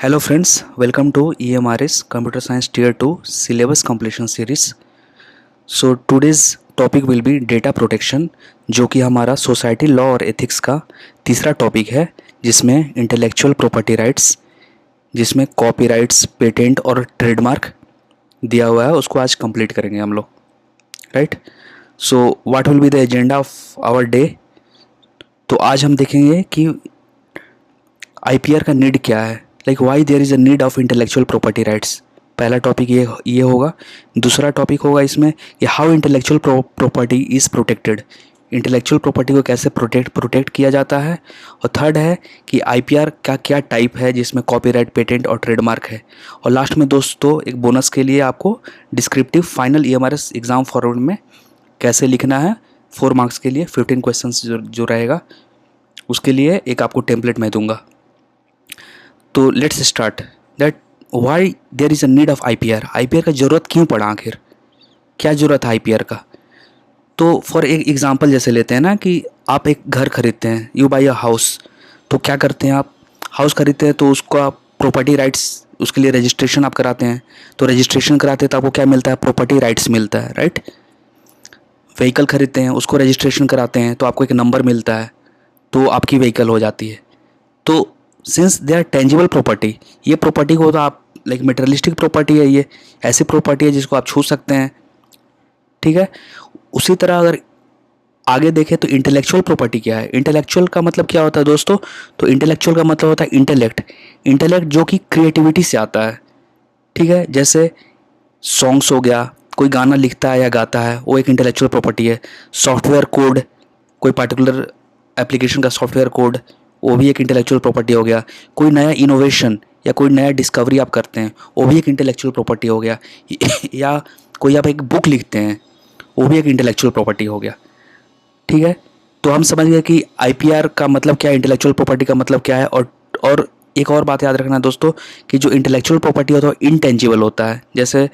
Hello friends, welcome to EMRS Computer Science Tier 2 Syllabus Completion Series. So today's topic will be data protection, जो कि हमारा society law और ethics का तीसरा topic है, जिसमें इंटेलेक्चुअल प्रॉपर्टी राइट्स, जिसमें कॉपीराइट्स, पेटेंट और ट्रेडमार्क दिया हुआ है, उसको आज कंप्लीट करेंगे हम लोग, right. So what will be the agenda of our day. तो आज हम देखेंगे कि आईपीआर का नीड क्या है, like why there is a need of intellectual property rights. पहला टॉपिक ये होगा। दूसरा टॉपिक होगा इसमें कि how intellectual property is protected, intellectual property को कैसे प्रोटेक्ट किया जाता है। और थर्ड है कि आईपीआर का क्या टाइप है, जिसमें कॉपीराइट, पेटेंट और ट्रेडमार्क है। और लास्ट में दोस्तों एक बोनस के लिए आपको descriptive final EMRS exam forward में कैसे लिखना है 4 मार्क्स के लिए 15 क्वेश्चंस जो रहेगा, उसके लिए एक आपको टेम्पलेट मैं दूंगा। तो let's start that why there is a need of IPR. IPR का ज़रूरत क्यों पड़ा, आखिर क्या ज़रूरत है आईपीआर का। तो फॉर एक एग्जांपल जैसे लेते हैं ना कि आप एक घर खरीदते हैं, यू बाई अ हाउस। तो क्या करते हैं, आप हाउस खरीदते हैं तो उसका प्रॉपर्टी राइट्स, उसके लिए रजिस्ट्रेशन आप कराते हैं। तो रजिस्ट्रेशन कराते हैं तो आपको क्या मिलता है, प्रॉपर्टी राइट्स मिलता है, राइट। व्हीकल खरीदते हैं, उसको रजिस्ट्रेशन कराते हैं तो आपको एक नंबर मिलता है, तो आपकी व्हीकल हो जाती है। तो since they are tangible property, ये प्रॉपर्टी को तो आप लाइक मटेरियलिस्टिक प्रॉपर्टी है, ये ऐसी प्रॉपर्टी है जिसको आप छू सकते हैं, ठीक है। उसी तरह अगर आगे देखें तो इंटेलेक्चुअल प्रॉपर्टी क्या है। इंटेलेक्चुअल का मतलब क्या होता है दोस्तों, तो इंटेलेक्चुअल का मतलब होता है इंटेलेक्ट, इंटेलेक्ट जो कि क्रिएटिविटी से आता है, ठीक है। जैसे सॉन्ग्स हो गया, कोई गाना लिखता है या गाता है, वो एक इंटेलेक्चुअल प्रॉपर्टी है। सॉफ्टवेयर कोड, कोई पर्टिकुलर एप्लीकेशन का सॉफ्टवेयर कोड, वो भी एक इंटेलेक्चुअल प्रॉपर्टी हो गया। कोई नया इनोवेशन या कोई नया डिस्कवरी आप करते हैं, वो भी एक इंटेलेक्चुअल प्रॉपर्टी हो गया। या कोई आप एक बुक लिखते हैं, वो भी एक इंटेलेक्चुअल प्रॉपर्टी हो गया, ठीक है। तो हम समझ गए कि आईपीआर का मतलब क्या है, इंटेलेक्चुअल प्रॉपर्टी का मतलब क्या है। और एक और बात याद रखना दोस्तों कि जो इंटेलेक्चुअल प्रॉपर्टी होता है वो इनटेंजिबल होता है। जैसे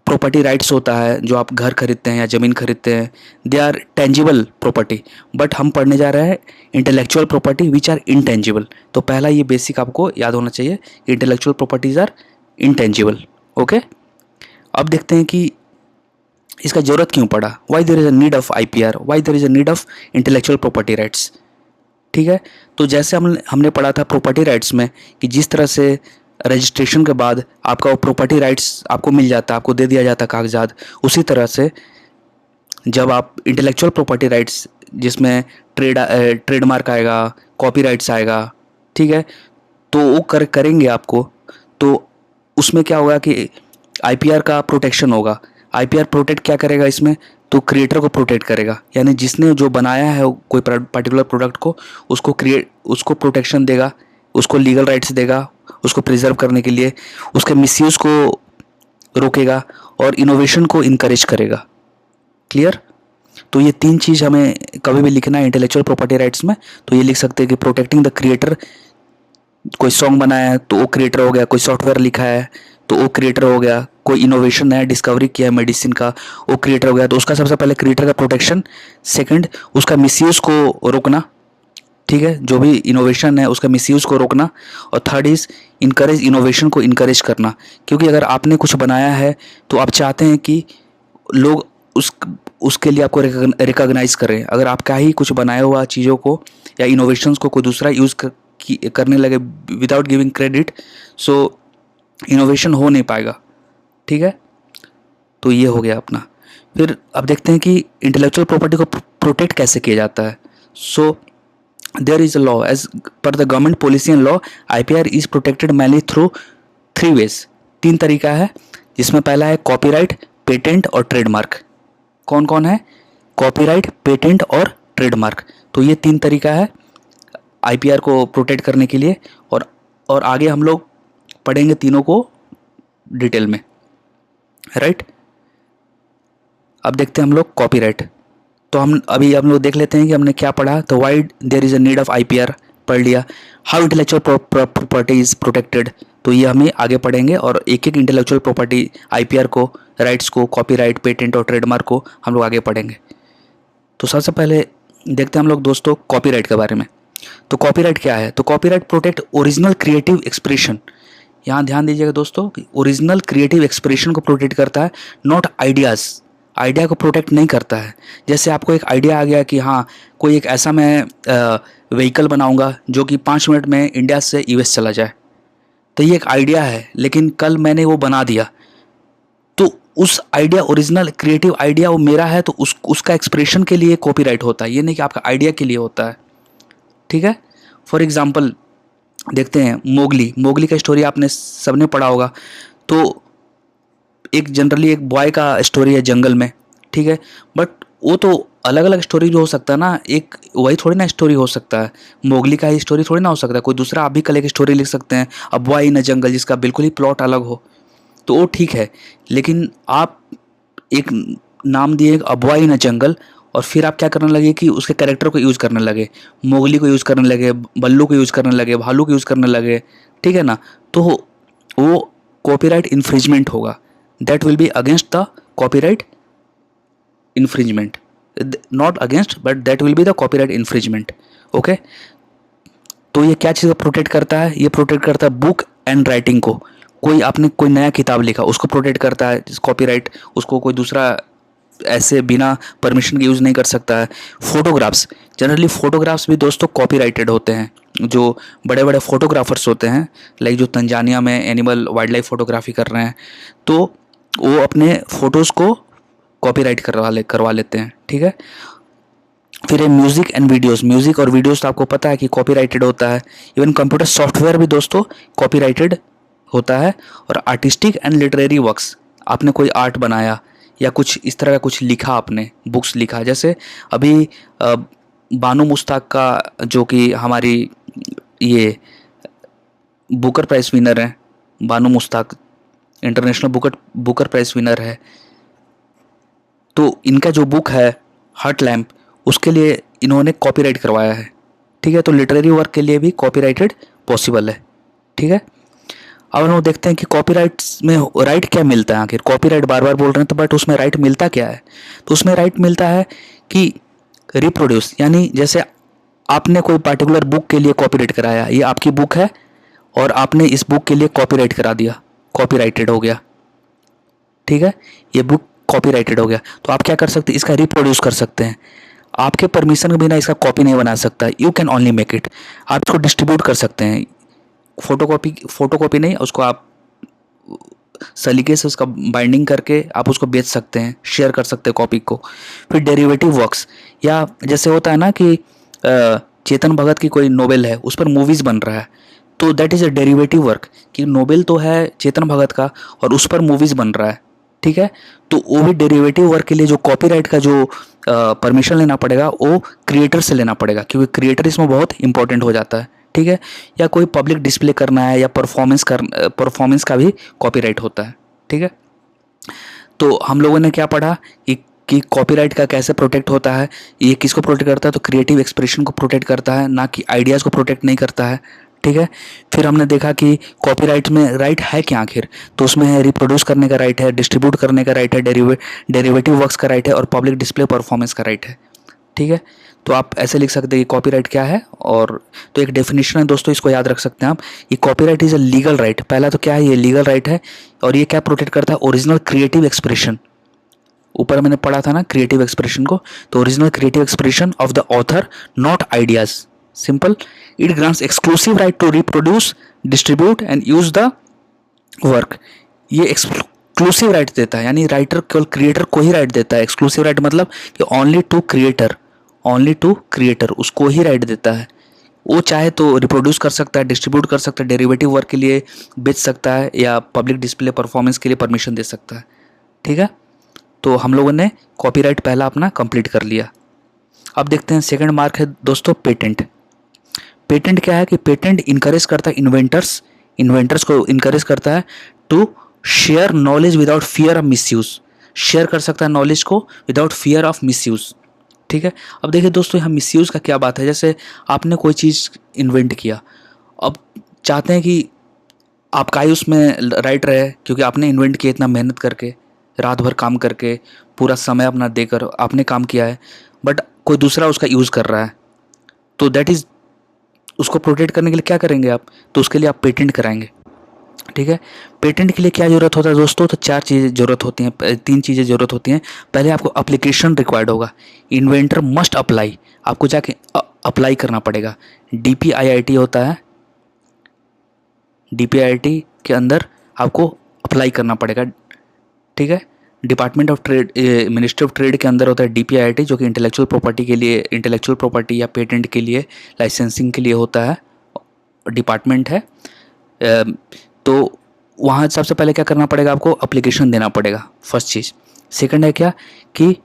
प्रॉपर्टी राइट्स होता है, जो आप घर खरीदते हैं या ज़मीन खरीदते हैं, they are tangible property. But हम पढ़ने जा रहे हैं intellectual property which are intangible. तो पहला ये बेसिक आपको याद होना चाहिए, intellectual properties are intangible, okay. अब देखते हैं कि इसका ज़रूरत क्यों पड़ा, why there is a need of IPR, why there is a need of intellectual property rights, ठीक है। तो जैसे हमने पढ़ा था प्रॉपर्टी राइट्स में कि जिस तरह से रजिस्ट्रेशन के बाद आपका वो प्रॉपर्टी राइट्स आपको मिल जाता है, आपको दे दिया जाता है कागजात, उसी तरह से जब आप इंटेलेक्चुअल प्रॉपर्टी राइट्स जिसमें ट्रेडमार्क आएगा, कॉपीराइट्स आएगा, ठीक है, तो वो करेंगे आपको। तो उसमें क्या होगा कि आईपीआर का प्रोटेक्शन होगा। आईपीआर प्रोटेक्ट क्या करेगा इसमें, तो क्रिएटर को प्रोटेक्ट करेगा, यानी जिसने जो बनाया है कोई पर्टिकुलर प्रोडक्ट को, उसको प्रोटेक्शन देगा, उसको लीगल राइट्स देगा, उसको प्रिजर्व करने के लिए, उसके मिसयूज़ को रोकेगा और इनोवेशन को इनकरेज करेगा। क्लियर। तो ये 3 चीज़ हमें कभी भी लिखना है इंटेलेक्चुअल प्रॉपर्टी राइट्स में। तो ये लिख सकते हैं कि प्रोटेक्टिंग द क्रिएटर, कोई सॉन्ग बनाया है तो वो क्रिएटर हो गया, कोई सॉफ्टवेयर लिखा है तो वो क्रिएटर हो गया, कोई इनोवेशन नया डिस्कवरी किया है मेडिसिन का, वो क्रिएटर हो गया। तो उसका सबसे पहले क्रिएटर का प्रोटेक्शन, सेकंड उसका मिसयूज़ को रोकना, ठीक है, जो भी इनोवेशन है उसका मिसयूज़ को रोकना। और थर्ड इज़ इनकरेज, इनोवेशन को इनकरेज करना, क्योंकि अगर आपने कुछ बनाया है तो आप चाहते हैं कि लोग उसके लिए आपको रिकॉग्नाइज करें। अगर आपका ही कुछ बनाया हुआ चीज़ों को या इनोवेशंस को कोई दूसरा यूज़ करने लगे without giving credit, so innovation हो नहीं पाएगा, ठीक है। तो ये हो गया अपना। फिर अब देखते हैं कि इंटेलेक्चुअल प्रॉपर्टी को प्रोटेक्ट कैसे किया जाता है। So there is a law as per the government policy and law, IPR is protected mainly through 3 ways, 3 तरीका है, जिसमें पहला है कॉपीराइट, पेटेंट और ट्रेडमार्क। कौन कौन है, कॉपीराइट, पेटेंट और ट्रेडमार्क। तो ये 3 तरीका है आईपीआर को प्रोटेक्ट करने के लिए। और आगे हम लोग पढ़ेंगे तीनों को डिटेल में, राइट। अब देखते हैं हम लोग कॉपीराइट। तो हम लोग देख लेते हैं कि हमने क्या पढ़ा। तो why there is a need of IPR पढ़ लिया, how intellectual property is protected, तो ये हमें आगे पढ़ेंगे। और एक एक इंटेलेक्चुअल प्रॉपर्टी आईपीआर को, राइट्स को, कॉपीराइट, पेटेंट और ट्रेडमार्क को हम लोग आगे पढ़ेंगे। तो सबसे पहले देखते हैं हम लोग दोस्तों कॉपीराइट के बारे में। तो कॉपीराइट क्या है? तो copyright protect original creative expression. यहाँ ध्यान दीजिएगा दोस्तों कि ओरिजिनल क्रिएटिव एक्सप्रेशन को प्रोटेक्ट करता है, नॉट आइडियाज़। आइडिया को प्रोटेक्ट नहीं करता है। जैसे आपको एक आइडिया आ गया कि हाँ, कोई एक ऐसा मैं व्हीकल बनाऊंगा जो कि 5 मिनट में इंडिया से यूएस चला जाए, तो ये एक आइडिया है, लेकिन कल मैंने वो बना दिया, तो उस आइडिया, ओरिजिनल क्रिएटिव आइडिया वो मेरा है, तो उसका एक्सप्रेशन के लिए कॉपीराइट होता है, ये नहीं कि आपका आइडिया के लिए होता है। ठीक है। फॉर एग्जाम्पल देखते हैं मोगली। मोगली का स्टोरी आपने सबने पढ़ा होगा। तो एक जनरली एक बॉय का स्टोरी है जंगल में, ठीक है। बट वो तो अलग अलग स्टोरी जो हो सकता है ना, एक वही थोड़ी ना स्टोरी हो सकता है। मोगली का ही स्टोरी थोड़ी ना हो सकता है। कोई दूसरा आप भी कल एक स्टोरी लिख सकते हैं, अ बॉय इन अ जंगल, जिसका बिल्कुल ही प्लॉट अलग हो, तो वो ठीक है। लेकिन आप एक नाम दिए अ बॉय इन अ जंगल, और फिर आप क्या करने लगे कि उसके कैरेक्टर को यूज़ करने लगे, मोगली को यूज़ करने लगे, बल्लू को यूज़ करने लगे, भालू को यूज़ करने लगे, ठीक है ना। तो वो कॉपीराइट इन्फ्रिंजमेंट होगा। That will be against the copyright infringement, not against, but that will be the copyright infringement. Okay. तो ये क्या चीज़ को प्रोटेक्ट करता है? ये प्रोटेक्ट करता है बुक एंड राइटिंग को। कोई आपने कोई नया किताब लिखा, उसको प्रोटेक्ट करता है कॉपीराइट। उसको कोई दूसरा ऐसे बिना परमिशन के यूज़ नहीं कर सकता है। फोटोग्राफ्स, जनरली फोटोग्राफ्स भी दोस्तों कॉपीराइटेड होते हैं। जो बड़े बड़े फोटोग्राफर्स होते हैं, लाइक जो तंजानिया में एनिमल वाइल्ड लाइफ फोटोग्राफी कर रहे हैं, तो वो अपने फ़ोटोज़ को कॉपीराइट करवा लेते हैं। ठीक है। फिर है म्यूज़िक एंड वीडियोस। म्यूज़िक और वीडियोस तो आपको पता है कि कॉपीराइटेड होता है। इवन कंप्यूटर सॉफ्टवेयर भी दोस्तों कॉपीराइटेड होता है। और आर्टिस्टिक एंड लिटरेरी वर्क्स, आपने कोई आर्ट बनाया या कुछ इस तरह का कुछ लिखा, आपने बुक्स लिखा, जैसे अभी बानो मुश्ताक का, जो कि हमारी ये बुकर प्राइज़ विनर है, Bano Mushtaq international Booker prize winner है। तो इनका जो बुक है हर्ट लैम्प, उसके लिए इन्होंने कॉपीराइट करवाया है। ठीक है। तो लिटरेरी वर्क के लिए भी कॉपीराइटेड पॉसिबल है। ठीक है। अब हम लोग देखते हैं कि कॉपीराइट्स में राइट क्या मिलता है। आखिर कॉपीराइट बार बार बोल रहे हैं, तो बट उसमें राइट मिलता क्या है? तो उसमें राइट मिलता है कि रिप्रोड्यूस, यानी जैसे आपने कोई पार्टिकुलर बुक के लिए कॉपीराइट कराया, ये आपकी बुक है और आपने इस बुक के लिए कॉपीराइट करा दिया, कॉपीराइटेड हो गया। ठीक है। ये बुक कॉपीराइटेड हो गया, तो आप क्या कर सकते हैं? इसका रिप्रोड्यूस कर सकते हैं। आपके परमिशन के बिना इसका कॉपी नहीं बना सकता। You can only make it. आप इसको डिस्ट्रीब्यूट कर सकते हैं। फोटोकॉपी नहीं, उसको आप सलीके से उसका बाइंडिंग करके आप उसको बेच सकते हैं, शेयर कर सकते हैं कॉपी को। फिर डेरिवेटिव वर्क्स, या जैसे होता है ना कि चेतन भगत की कोई नोवेल है, उस पर मूवीज़ बन रहा है, तो that is a derivative work. कि नोवेल तो है चेतन भगत का और उस पर मूवीज़ बन रहा है। ठीक है। तो वो भी डेरिवेटिव वर्क के लिए जो कॉपीराइट का जो परमिशन लेना पड़ेगा, वो क्रिएटर से लेना पड़ेगा, क्योंकि क्रिएटर इसमें बहुत इंपॉर्टेंट हो जाता है। ठीक है। या कोई पब्लिक डिस्प्ले करना है या परफॉर्मेंस का भी कॉपीराइट होता है। ठीक है। तो हम लोगों ने क्या पढ़ा कि कॉपीराइट का कैसे प्रोटेक्ट होता है। ये किसको प्रोटेक्ट करता है? तो क्रिएटिव एक्सप्रेशन को प्रोटेक्ट करता है, ना कि आइडियाज़ को प्रोटेक्ट नहीं करता है। ठीक है। फिर हमने देखा कि कॉपीराइट में राइट है क्या आखिर। तो उसमें है रिप्रोड्यूस करने का राइट है, डिस्ट्रीब्यूट करने का राइट है, डेरिवेटिव वर्क्स का राइट है, और पब्लिक डिस्प्ले परफॉर्मेंस का राइट है। ठीक है। तो आप ऐसे लिख सकते हैं कि कॉपीराइट क्या है। और तो एक डेफिनेशन है दोस्तों, इसको याद रख सकते हैं आप। ये copyright is a legal right. पहला तो क्या है, ये लीगल राइट है। और ये क्या प्रोटेक्ट करता है? Original creative expression. ऊपर मैंने पढ़ा था ना क्रिएटिव एक्सप्रेशन को, तो original creative expression of the author, not ideas. Simple. It grants exclusive right to reproduce, distribute and use the work. ये एक्सक्लूसिव राइट देता है, यानी राइटर केवल क्रिएटर को ही राइट देता है। एक्सक्लूसिव राइट मतलब कि only to creator, only to creator, उसको ही राइट देता है। वो चाहे तो रिप्रोड्यूस कर सकता है, डिस्ट्रीब्यूट कर सकता है, डेरिवेटिव वर्क के लिए बेच सकता है, या पब्लिक डिस्प्ले परफॉर्मेंस के लिए परमिशन दे सकता है। ठीक है। तो हम लोगों ने कॉपीराइट पहला अपना कंप्लीट कर लिया। अब देखते हैं सेकंड मार्क है दोस्तों पेटेंट। पेटेंट क्या है कि पेटेंट इनकरेज करता है इन्वेंटर्स को इनकरेज करता है to share knowledge without fear of misuse. Share कर सकता है नॉलेज को विदाउट फियर ऑफ मिसयूज। ठीक है। अब देखिए दोस्तों, यहाँ मिसयूज का क्या बात है। जैसे आपने कोई चीज़ इन्वेंट किया, अब चाहते हैं कि आपका ही उसमें राइट रहे, क्योंकि आपने इन्वेंट किया इतना मेहनत करके, रात भर काम करके, पूरा समय अपना देकर आपने काम किया है, बट कोई दूसरा उसका यूज़ कर रहा है, तो दैट इज़ उसको प्रोटेक्ट करने के लिए क्या करेंगे आप, तो उसके लिए आप पेटेंट कराएंगे। ठीक है, पेटेंट के लिए क्या ज़रूरत होता है दोस्तों, तो चार चीज़ें ज़रूरत होती हैं, तीन चीज़ें ज़रूरत होती हैं। पहले आपको एप्लीकेशन रिक्वायर्ड होगा, इन्वेंटर मस्ट अप्लाई, आपको जाके अप्लाई करना पड़ेगा। DPIIT होता है, DPIIT के अंदर आपको अप्लाई करना पड़ेगा। ठीक है, department of trade, ministry of trade के अंदर होता है DPIIT, जो कि इंटेलेक्चुअल प्रॉपर्टी के लिए, इंटेलेक्चुअल प्रॉपर्टी या पेटेंट के लिए, लाइसेंसिंग के लिए होता है, डिपार्टमेंट है। तो वहाँ सबसे पहले क्या करना पड़ेगा, आपको अप्लीकेशन देना पड़ेगा, फर्स्ट चीज़। सेकंड है क्या कि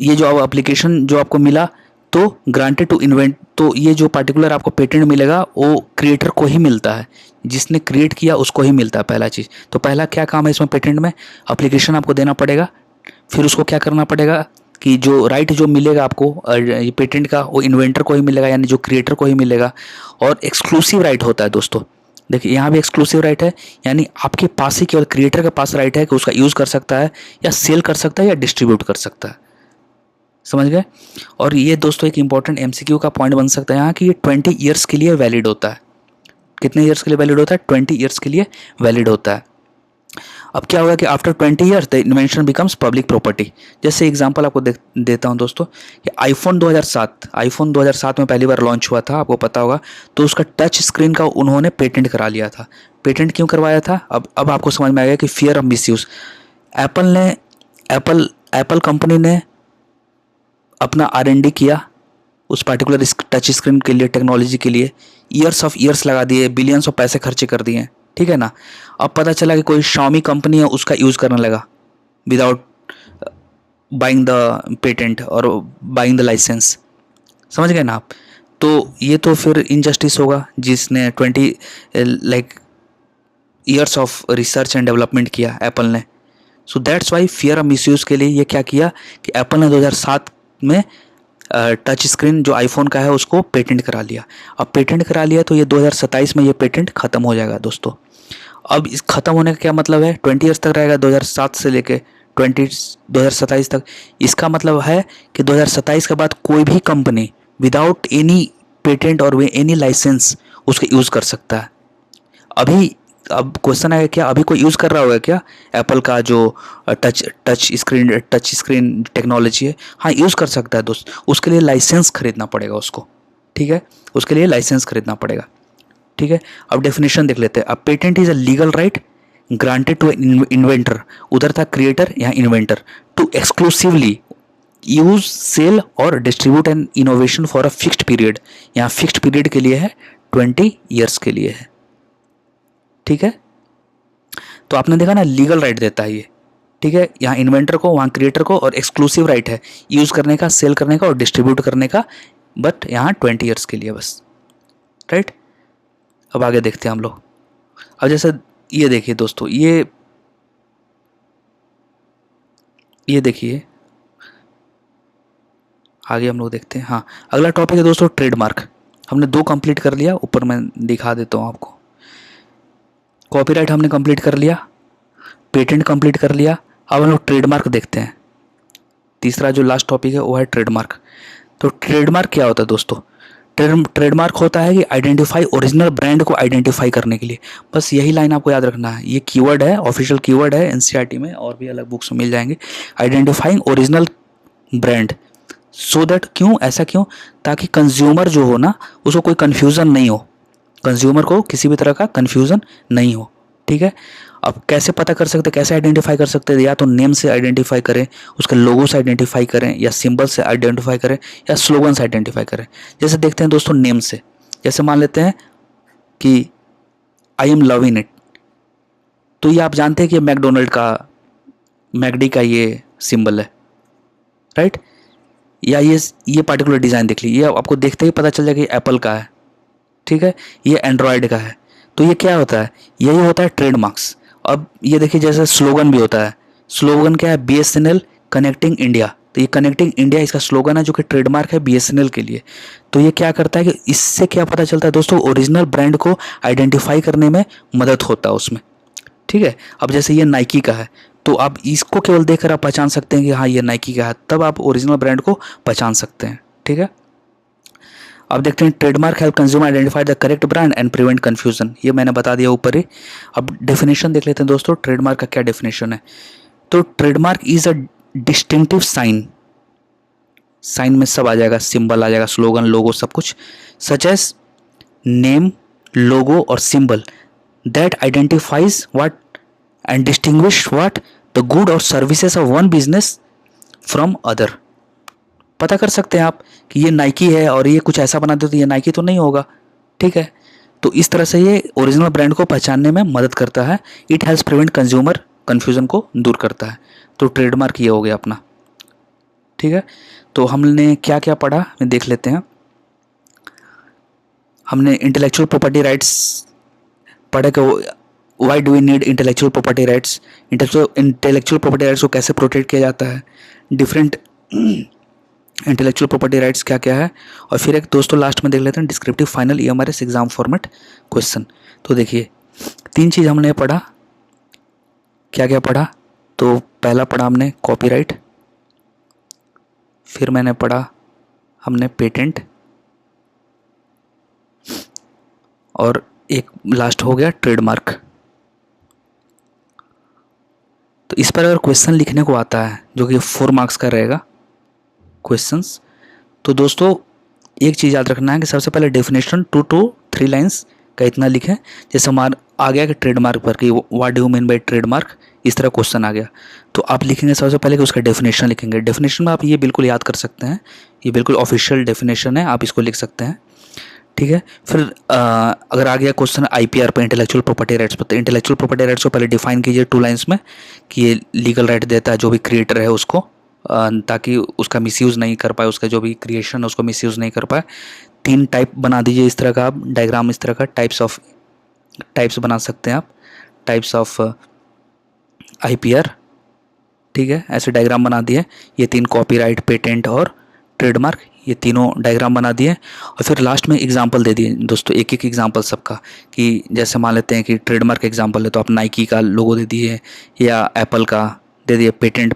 ये जो एप्लीकेशन जो आपको मिला, तो ग्रांटेड टू इन्वेंट, तो ये जो पार्टिकुलर आपको पेटेंट मिलेगा वो क्रिएटर को ही मिलता है, जिसने क्रिएट किया उसको ही मिलता है, पहला चीज़। तो पहला क्या काम है इसमें पेटेंट में, एप्लीकेशन आपको देना पड़ेगा। फिर उसको क्या करना पड़ेगा कि जो राइट जो मिलेगा आपको ये पेटेंट का, वो इन्वेंटर को ही मिलेगा, यानी जो क्रिएटर को ही मिलेगा। और एक्सक्लूसिव राइट होता है दोस्तों, देखिए यहाँ भी एक्सक्लूसिव राइट है, यानी आपके पास ही केवल क्रिएटर के पास राइट है कि उसका यूज़ कर सकता है, या सेल कर सकता है, या डिस्ट्रीब्यूट कर सकता है। समझ गए। और ये दोस्तों एक इंपॉर्टेंट MCQ का पॉइंट बन सकता है यहाँ कि ये 20 ईयर्स के लिए वैलिड होता है। कितने ईयर्स के लिए वैलिड होता है, 20 ईयर्स के लिए वैलिड होता है। अब क्या होगा कि after 20 years the invention becomes public property. जैसे एग्जांपल आपको देता हूं दोस्तों कि आईफोन 2007 में पहली बार लॉन्च हुआ था, आपको पता होगा। तो उसका टच स्क्रीन का उन्होंने पेटेंट करा लिया था। पेटेंट क्यों करवाया था, अब आपको समझ में आ गया कि fear of misuse. Apple company ने अपना R&D किया उस पार्टिकुलर टच स्क्रीन के लिए, टेक्नोलॉजी के लिए, ईयर्स लगा दिए, बिलियंस ऑफ पैसे खर्चे कर दिए। ठीक है ना। अब पता चला कि कोई Xiaomi कंपनी है उसका यूज़ करने लगा विदाउट बाइंग द पेटेंट और बाइंग द लाइसेंस। समझ गए ना आप। तो ये तो फिर इनजस्टिस होगा, जिसने 20 years of research and development किया एप्पल ने। So that's why fear of misuse के लिए ये क्या किया कि एप्पल ने 2007 में टच स्क्रीन जो आईफोन का है उसको पेटेंट करा लिया। अब पेटेंट करा लिया तो ये 2027 में ये पेटेंट ख़त्म हो जाएगा दोस्तों। अब इस ख़त्म होने का क्या मतलब है, 20 ईयर्स तक रहेगा, 2007 से लेके 2027 तक। इसका मतलब है कि 2027 के बाद कोई भी कंपनी विदाउट एनी पेटेंट और एनी लाइसेंस उसके यूज़ कर सकता है। अब क्वेश्चन है क्या, अभी कोई यूज़ कर रहा होगा क्या एप्पल का जो टच स्क्रीन टेक्नोलॉजी है? हाँ, यूज़ कर सकता है दोस्त, उसके लिए लाइसेंस खरीदना पड़ेगा उसको। ठीक है, उसके लिए लाइसेंस खरीदना पड़ेगा। ठीक है, अब डेफिनेशन देख लेते हैं। अब patent is a legal right granted to inventor, उधर था क्रिएटर, यहाँ inventor, to exclusively use, sell और distribute an innovation for a fixed period. यहाँ फिक्स्ड पीरियड के लिए है, 20 ईयर्स के लिए है। ठीक है, तो आपने देखा ना, लीगल राइट देता है ये। ठीक है, यहाँ इन्वेंटर को, वहाँ क्रिएटर को, और एक्सक्लूसिव राइट है यूज़ करने का, सेल करने का और डिस्ट्रीब्यूट करने का, बट यहाँ 20 ईयर्स के लिए बस। राइट, अब आगे देखते हैं हम लोग। अब जैसे ये देखिए दोस्तों, ये देखिए आगे हम लोग देखते हैं। हाँ, अगला टॉपिक है दोस्तों ट्रेडमार्क। हमने 2 कंप्लीट कर लिया, ऊपर मैं दिखा देता हूँ आपको। कॉपीराइट हमने कंप्लीट कर लिया, पेटेंट कंप्लीट कर लिया। अब हम लोग ट्रेडमार्क देखते हैं। तीसरा जो लास्ट टॉपिक है वो है ट्रेडमार्क। तो ट्रेडमार्क क्या होता है दोस्तों? ट्रेडमार्क होता है कि आइडेंटिफाई, ओरिजिनल ब्रांड को आइडेंटिफाई करने के लिए। बस यही लाइन आपको याद रखना है। ये कीवर्ड है, ऑफिशियल कीवर्ड है NCERT में, और भी अलग बुक्स में मिल जाएंगे। Identifying original brand, so that, क्यों ऐसा, क्यों? ताकि कंज्यूमर जो हो ना, उसको कोई कन्फ्यूज़न नहीं हो, कंज्यूमर को किसी भी तरह का कन्फ्यूज़न नहीं हो। ठीक है, अब कैसे पता कर सकते, कैसे आइडेंटिफाई कर सकते हैं? या तो नेम से आइडेंटिफाई करें, उसके लोगो से आइडेंटिफाई करें, या सिंबल से आइडेंटिफाई करें, या स्लोगन से आइडेंटिफाई करें। जैसे देखते हैं दोस्तों नेम से, जैसे मान लेते हैं कि आई एम लविंग इट, तो ये आप जानते हैं कि मैकडोनल्ड का, मैकडी का ये सिंबल है। राइट, या ये पार्टिकुलर डिज़ाइन देख लीजिए, ये आपको देखते ही पता चल जाएगा कि एप्पल का है। ठीक है, ये एंड्रॉयड का है। तो ये क्या होता है? यही होता है ट्रेडमार्क्स। अब ये देखिए, जैसे स्लोगन भी होता है। स्लोगन क्या है? BSNL connecting India. तो ये कनेक्टिंग इंडिया इसका स्लोगन है, जो कि ट्रेडमार्क है BSNL के लिए। तो ये क्या करता है कि इससे क्या पता चलता है दोस्तों? ओरिजिनल ब्रांड को आइडेंटिफाई करने में मदद होता है उसमें। ठीक है, अब जैसे ये नाइकी का है, तो आप इसको केवल देखकर आप पहचान सकते हैं कि हाँ ये नाइकी का है, तब आप ओरिजिनल ब्रांड को पहचान सकते हैं। ठीक है, अब देखते हैं trademark help consumer identify the correct brand and prevent confusion, ये मैंने बता दिया ऊपर ही। अब डेफिनेशन देख लेते हैं दोस्तों, ट्रेडमार्क का क्या डेफिनेशन है। तो trademark is a distinctive sign, sign में सब आ जाएगा, सिंबल आ जाएगा, स्लोगन, लोगो, सब कुछ, सच एज नेम, लोगो और symbol that identifies what and distinguish what the good और services of one business from other. पता कर सकते हैं आप कि ये नाइकी है और ये कुछ ऐसा बना दे तो ये नाइकी तो नहीं होगा, ठीक है। तो इस तरह से ये ओरिजिनल ब्रांड को पहचानने में मदद करता है। It helps prevent consumer confusion को दूर करता है। तो ट्रेडमार्क ये हो गया अपना, ठीक है। तो हमने क्या क्या पढ़ा देख लेते हैं। हमने इंटेलेक्चुअल प्रॉपर्टी राइट्स पढ़ा कि why do we need intellectual property rights, intellectual property rights को कैसे प्रोटेक्ट किया जाता है, डिफरेंट इंटेलेक्चुअल प्रॉपर्टी राइट्स क्या क्या है। और फिर एक दोस्तों लास्ट में देख लेते हैं descriptive final EMRS exam format question. तो देखिए 3 चीज़ हमने पढ़ा, क्या क्या पढ़ा। तो पहला पढ़ा हमने कॉपीराइट, फिर मैंने पढ़ा हमने पेटेंट, और एक लास्ट हो गया ट्रेडमार्क। तो इस पर अगर क्वेश्चन लिखने को आता है जो कि 4 मार्क्स का रहेगा क्वेश्चंस, तो दोस्तों एक चीज़ याद रखना है कि सबसे पहले डेफिनेशन 2 to 3 लाइंस का इतना लिखें। जैसे हमारा आ गया कि ट्रेडमार्क पर कि what do you mean by trademark, इस तरह क्वेश्चन आ गया तो आप लिखेंगे सबसे पहले कि उसका डेफिनेशन लिखेंगे। डेफिनेशन में आप ये बिल्कुल याद कर सकते हैं, ये बिल्कुल ऑफिशियल डेफिनेशन है, आप इसको लिख सकते हैं, ठीक है। फिर अगर आ गया क्वेश्चन IPR पे, इंटेलेक्चुअल प्रॉपर्टी राइट्स पर, तो इंटेलेक्चुअल प्रॉपर्टी राइट्स को पहले डिफाइन कीजिए 2 लाइंस में कि ये लीगल राइट देता है जो भी क्रिएटर है उसको, ताकि उसका मिसयूज़ नहीं कर पाए, उसका जो भी क्रिएशन है उसको मिसयूज़ नहीं कर पाए। 3 टाइप बना दीजिए इस तरह का, आप डायग्राम इस तरह का, टाइप्स बना सकते हैं आप, टाइप्स ऑफ IPR, ठीक है। ऐसे डायग्राम बना दिए, ये 3 कॉपीराइट, पेटेंट और ट्रेडमार्क, ये तीनों डायग्राम बना दिए। और फिर लास्ट में एग्जांपल दे दिए दोस्तों, एक एक एग्जांपल सबका, कि जैसे मान लेते हैं कि ट्रेडमार्क एग्जांपल है तो आप नाइकी का लोगो दे दिए या एप्पल का दे दिए। पेटेंट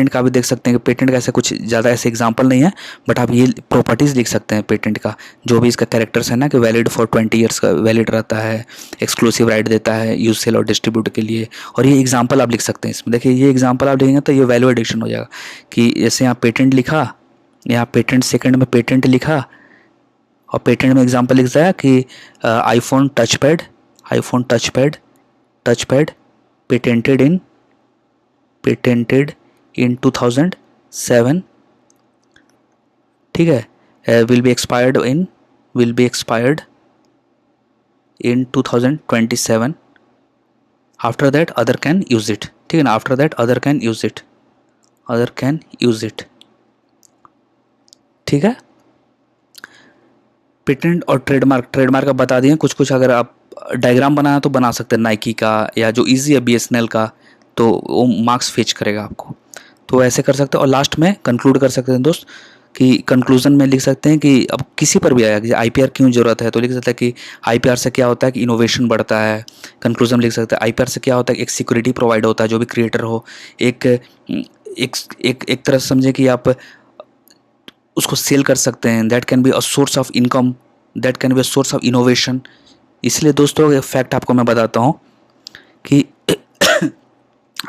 का भी देख सकते हैं कि पेटेंट का ऐसे कुछ ज़्यादा ऐसे एग्जांपल नहीं है, बट आप ये प्रॉपर्टीज़ लिख सकते हैं पेटेंट का, जो भी इसका कैरेक्टर्स है ना, कि वैलिड फॉर 20 ईयर्स का वैलिड रहता है, एक्सक्लूसिव राइट देता है यूज, सेल और डिस्ट्रीब्यूट के लिए। और ये एग्जाम्पल आप लिख सकते हैं इसमें। देखिए ये एग्जाम्पल आप लिखेंगे तो ये वैल्यू एडिशन हो जाएगा, कि जैसे यहाँ पेटेंट लिखा, यहाँ पेटेंट सेकंड में पेटेंट लिखा, और पेटेंट में एग्जांपल लिख दिया कि आईफोन टचपैड पेटेंटेड इन 2007, ठीक है। Will be expired in 2027, after that other can use it, ठीक है ना, after that other can use it, ठीक है। पेटेंट और ट्रेडमार्क आप बता दिए कुछ कुछ। अगर आप डायग्राम बनाना तो बना सकते हैं नाइकी का, या जो इजी है BSNL का, तो वो मार्क्स फेच करेगा आपको। तो ऐसे कर सकते हैं। और लास्ट में कंक्लूड कर सकते हैं दोस्त, कि कंक्लूजन में लिख सकते हैं कि अब किसी पर भी आया कि IPR क्यों ज़रूरत है, तो लिख सकते हैं कि IPR से क्या होता है कि इनोवेशन बढ़ता है। कंक्लूजन लिख सकते हैं IPR से क्या होता है कि एक सिक्योरिटी प्रोवाइड होता है, जो भी क्रिएटर हो, एक तरह से समझे कि आप उसको सेल कर सकते हैं। That can be a source of income, that can be a source of innovation. इसलिए दोस्तों एक फैक्ट आपको मैं बताता हूँ कि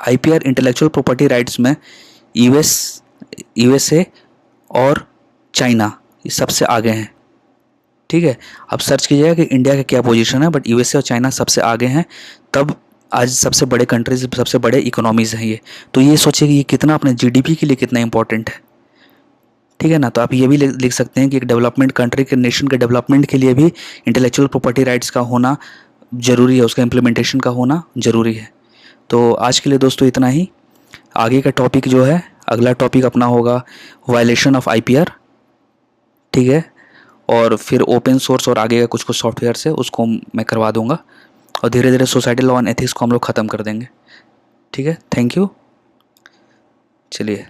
IPR इंटेलेक्चुअल प्रॉपर्टी राइट्स में USA और चाइना ये सबसे आगे हैं, ठीक है। अब सर्च कीजिएगा कि इंडिया का क्या पोजीशन है, बट USA और चाइना सबसे आगे हैं। तब आज सबसे बड़े कंट्रीज, सबसे बड़े इकोनॉमीज़ हैं ये। तो ये सोचिए कि ये कितना अपने GDP के लिए कितना इंपॉर्टेंट है, ठीक है ना। तो आप ये भी लिख सकते हैं कि एक डेवलपमेंट कंट्री के, नेशन के डेवलपमेंट के लिए भी इंटेलेक्चुअल प्रॉपर्टी राइट्स का होना ज़रूरी है, उसका इम्प्लीमेंटेशन का होना ज़रूरी है। तो आज के लिए दोस्तों इतना ही। आगे का टॉपिक जो है, अगला टॉपिक अपना होगा वायलेशन ऑफ IPR, ठीक है। और फिर ओपन सोर्स और आगे का कुछ कुछ सॉफ्टवेयर से उसको मैं करवा दूंगा, और धीरे धीरे सोसाइटी लॉ एंड एथिक्स को हम लोग ख़त्म कर देंगे, ठीक है। थैंक यू, चलिए।